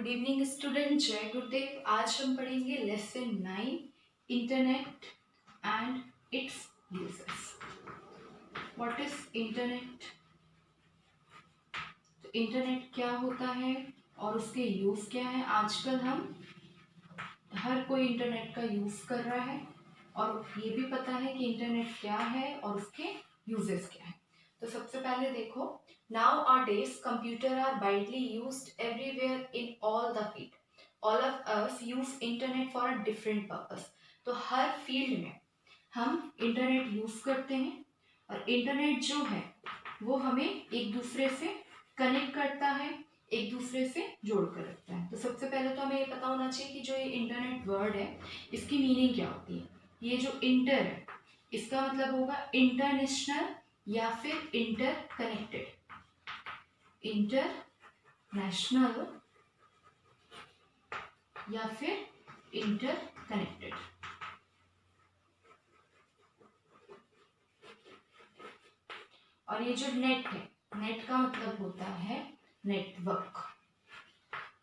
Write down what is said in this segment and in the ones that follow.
Good evening student, जय गुरुदेव। आज हम पढ़ेंगे lesson 9 internet and it's uses. What is internet? तो इंटरनेट क्या होता है और उसके यूज क्या है। आजकल हम हर कोई इंटरनेट का यूज कर रहा है और ये भी पता है कि इंटरनेट क्या है और उसके यूजेस क्या है। तो सबसे पहले देखो, now our days computer are widely used everywhere in all the field. All of us use internet for a different purpose. तो हर फील्ड में हम इंटरनेट यूज करते हैं और इंटरनेट जो है वो हमें एक दूसरे से कनेक्ट करता है, एक दूसरे से जोड़ कर रखता है। तो सबसे पहले तो हमें ये पता होना चाहिए कि जो ये इंटरनेट वर्ड है इसकी मीनिंग क्या होती है। ये जो इंटर है इसका मतलब होगा इंटरनेशनल या फिर इंटर कनेक्टेड। इंटरनेशनल या फिर इंटर कनेक्टेड। और ये जो नेट है, नेट का मतलब होता है नेटवर्क।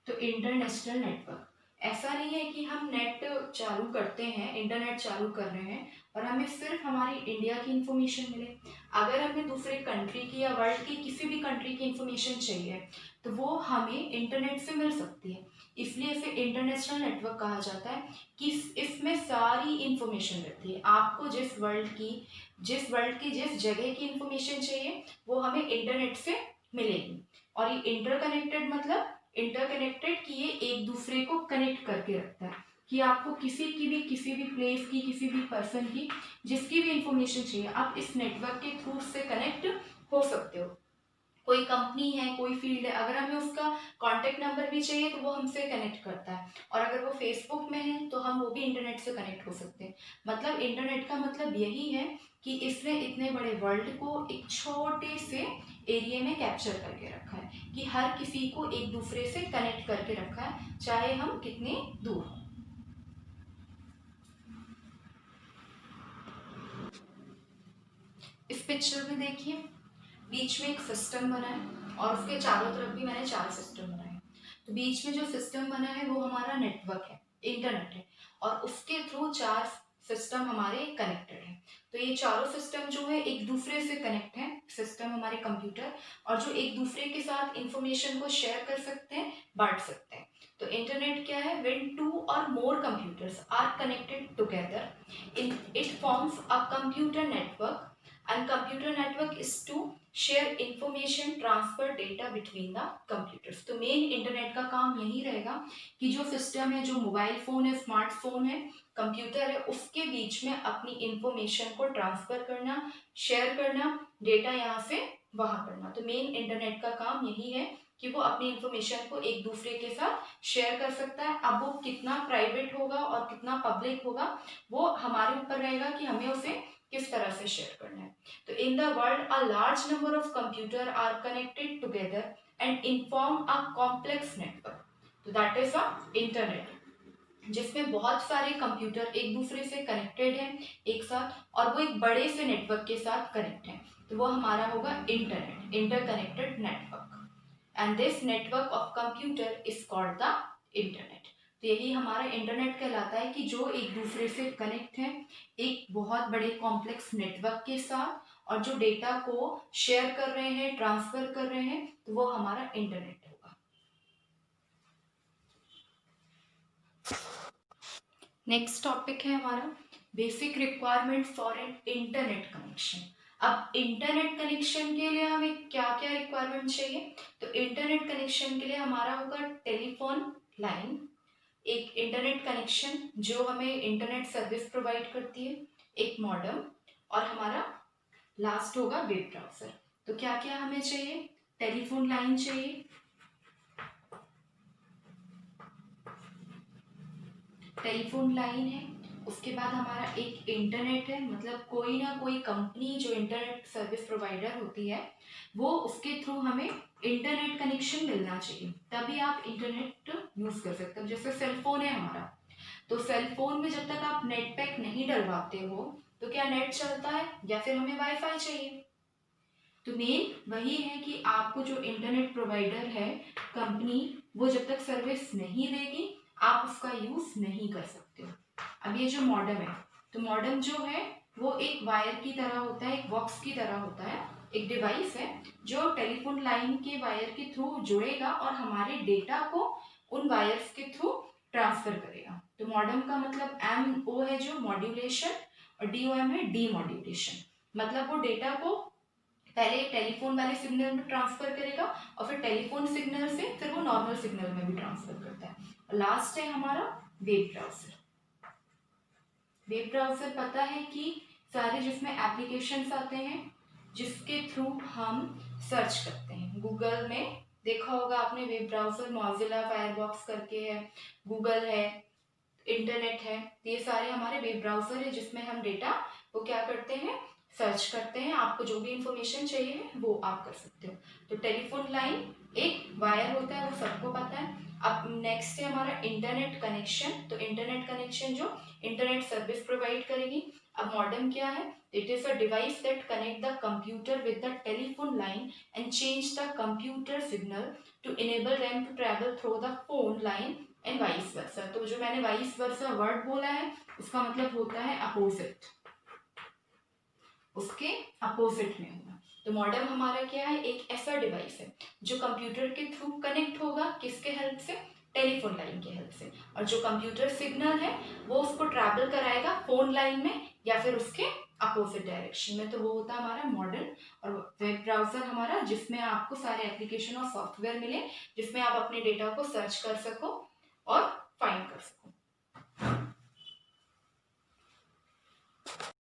तो इंटरनेशनल नेटवर्क, ऐसा नहीं है कि हम नेट चालू करते हैं, इंटरनेट चालू कर रहे हैं और हमें सिर्फ हमारी इंडिया की इंफॉर्मेशन मिले। अगर हमें दूसरे कंट्री की या वर्ल्ड की किसी भी कंट्री की इंफॉर्मेशन चाहिए तो वो हमें इंटरनेट से मिल सकती है। इसलिए इसे इंटरनेशनल नेटवर्क कहा जाता है कि इसमें सारी इंफॉर्मेशन रहती है। आपको जिस वर्ल्ड की जिस जगह की इंफॉर्मेशन चाहिए वो हमें इंटरनेट से मिलेगी। और ये इंटरकनेक्टेड मतलब इंटरकनेक्टेड कि ये एक दूसरे को कनेक्ट करके रखता है कि आपको किसी भी प्लेस की, किसी भी पर्सन की जिसकी भी इंफॉर्मेशन चाहिए आप इस नेटवर्क के थ्रू से कनेक्ट हो सकते हो। कोई कंपनी है, कोई फील्ड है, अगर हमें उसका कांटेक्ट नंबर भी चाहिए तो वो हमसे कनेक्ट करता है। और अगर वो फेसबुक में है तो हम वो भी इंटरनेट से कनेक्ट हो सकते हैं। मतलब इंटरनेट का मतलब यही है कि इसने इतने बड़े वर्ल्ड को एक छोटे से एरिया में कैप्चर करके रखा है कि हर किसी को एक दूसरे से कनेक्ट करके रखा है, चाहे हम कितने दूर हों। इस पिक्चर में देखिए, बीच में एक सिस्टम बना है और उसके चारों तरफ भी मैंने 4 सिस्टम बनाए हैं। तो बीच में जो सिस्टम बना है वो हमारा नेटवर्क है, इंटरनेट है, और उसके थ्रू 4 सिस्टम हमारे कनेक्टेड है। तो ये चारों सिस्टम जो है एक दूसरे से कनेक्ट है, सिस्टम हमारे कंप्यूटर, और जो एक दूसरे के साथ इंफॉर्मेशन को शेयर कर सकते हैं, बांट सकते हैं। तो इंटरनेट क्या है? When 2 or more computers are connected together in it forms a computer network, and computer network is to share information, transfer data between the computers। तो मेन इंटरनेट का काम यही रहेगा कि जो सिस्टम है, जो मोबाइल फोन है, स्मार्टफोन है, कंप्यूटर है, उसके बीच में अपनी इंफॉर्मेशन को ट्रांसफर करना, शेयर करना, डेटा यहाँ से वहां करना। तो मेन इंटरनेट का काम यही है कि वो अपनी इंफॉर्मेशन को एक दूसरे के साथ शेयर कर सकता है। अब वो कितना प्राइवेट होगा और कितना पब्लिक होगा वो हमारे ऊपर रहेगा कि हमें उसे किस तरह से शेयर करना है। तो in the world a large number of computer are connected together and inform a complex network. तो दैट इज अ इंटरनेट, जिसमें बहुत सारे कंप्यूटर एक दूसरे से कनेक्टेड हैं एक साथ, और वो एक बड़े से नेटवर्क के साथ कनेक्ट हैं। तो वो हमारा होगा internet, interconnected network. And this network of computer is called the internet. तो यही हमारा इंटरनेट कहलाता है कि जो एक दूसरे से कनेक्ट है एक बहुत बड़े कॉम्प्लेक्स नेटवर्क के साथ, और जो डेटा को शेयर कर रहे हैं, ट्रांसफर कर रहे हैं, तो वो हमारा इंटरनेट होगा। नेक्स्ट टॉपिक है हमारा basic requirement for an internet connection. अब इंटरनेट कनेक्शन के लिए हमें क्या क्या रिक्वायरमेंट चाहिए? तो इंटरनेट कनेक्शन के लिए हमारा होगा टेलीफोन लाइन, एक इंटरनेट कनेक्शन जो हमें इंटरनेट सर्विस प्रोवाइड करती है, एक मॉडेम, और हमारा लास्ट होगा वेब ब्राउजर। तो क्या क्या हमें चाहिए? टेलीफोन लाइन चाहिए, टेलीफोन लाइन है, उसके बाद हमारा एक इंटरनेट है, मतलब कोई ना कोई कंपनी जो इंटरनेट सर्विस प्रोवाइडर होती है वो उसके थ्रू हमें इंटरनेट कनेक्शन मिलना चाहिए, तभी आप इंटरनेट यूज कर सकते हो। जैसे सेलफोन है हमारा, तो सेलफोन में जब तक आप नेट पैक नहीं डलवाते हो तो क्या नेट चलता है? या फिर हमें वाईफाई चाहिए। तो मेन वही है कि आपको जो इंटरनेट प्रोवाइडर है कंपनी, वो जब तक सर्विस नहीं देगी आप उसका यूज नहीं कर सकते हो। अब ये जो मॉडेम है, तो मॉडेम जो है वो एक वायर की तरह होता है, एक बॉक्स की तरह होता है, एक डिवाइस है जो टेलीफोन लाइन के वायर के थ्रू जुड़ेगा और हमारे डेटा को उन वायर्स के थ्रू ट्रांसफर करेगा। तो मॉडेम का मतलब एम ओ है जो मॉड्यूलेशन, और डी ओ एम है डी मॉड्यूलेशन। मतलब वो डेटा को पहले टेलीफोन वाले सिग्नल में ट्रांसफर करेगा और फिर टेलीफोन सिग्नल से फिर वो नॉर्मल सिग्नल में भी ट्रांसफर करता है। और लास्ट है हमारा वेब ब्राउजर। वेब ब्राउजर पता है कि सारे जिसमें एप्लीकेशंस आते हैं जिसके थ्रू हम सर्च करते हैं। गूगल में देखा होगा आपने वेब ब्राउजर, मॉजिला फायरफॉक्स करके है, गूगल है, इंटरनेट है, ये सारे हमारे वेब ब्राउजर है जिसमें हम डेटा को क्या करते हैं, सर्च करते हैं। आपको जो भी इंफॉर्मेशन चाहिए वो आप कर सकते हो। तो टेलीफोन लाइन एक वायर होता है, वो सबको पता है। अब नेक्स्ट है हमारा इंटरनेट कनेक्शन। तो इंटरनेट कनेक्शन जो इंटरनेट सर्विस प्रोवाइड करेगी। अब मॉडेम क्या है, it is a device that connect the computer with the telephone line and change the computer signal to enable them to travel through the phone line and vice versa. तो जो मैंने vice versa word बोला है उसका मतलब होता है opposite, उसके अपोजिट में होगा। तो मॉडेम हमारा क्या है, एक ऐसा डिवाइस है जो कंप्यूटर के थ्रू कनेक्ट होगा, किसके हेल्प से, टेलीफोन लाइन के हेल्प से, और जो कंप्यूटर सिग्नल है वो उसको ट्रैवल कराएगा फोन लाइन में या फिर उसके अपोजिट डायरेक्शन में। तो वो होता है हमारा मॉडर्न। और वेब ब्राउजर हमारा जिसमें आपको सारे एप्लीकेशन और सॉफ्टवेयर मिले, जिसमें आप अपने डेटा को सर्च कर सको और फाइंड कर सको।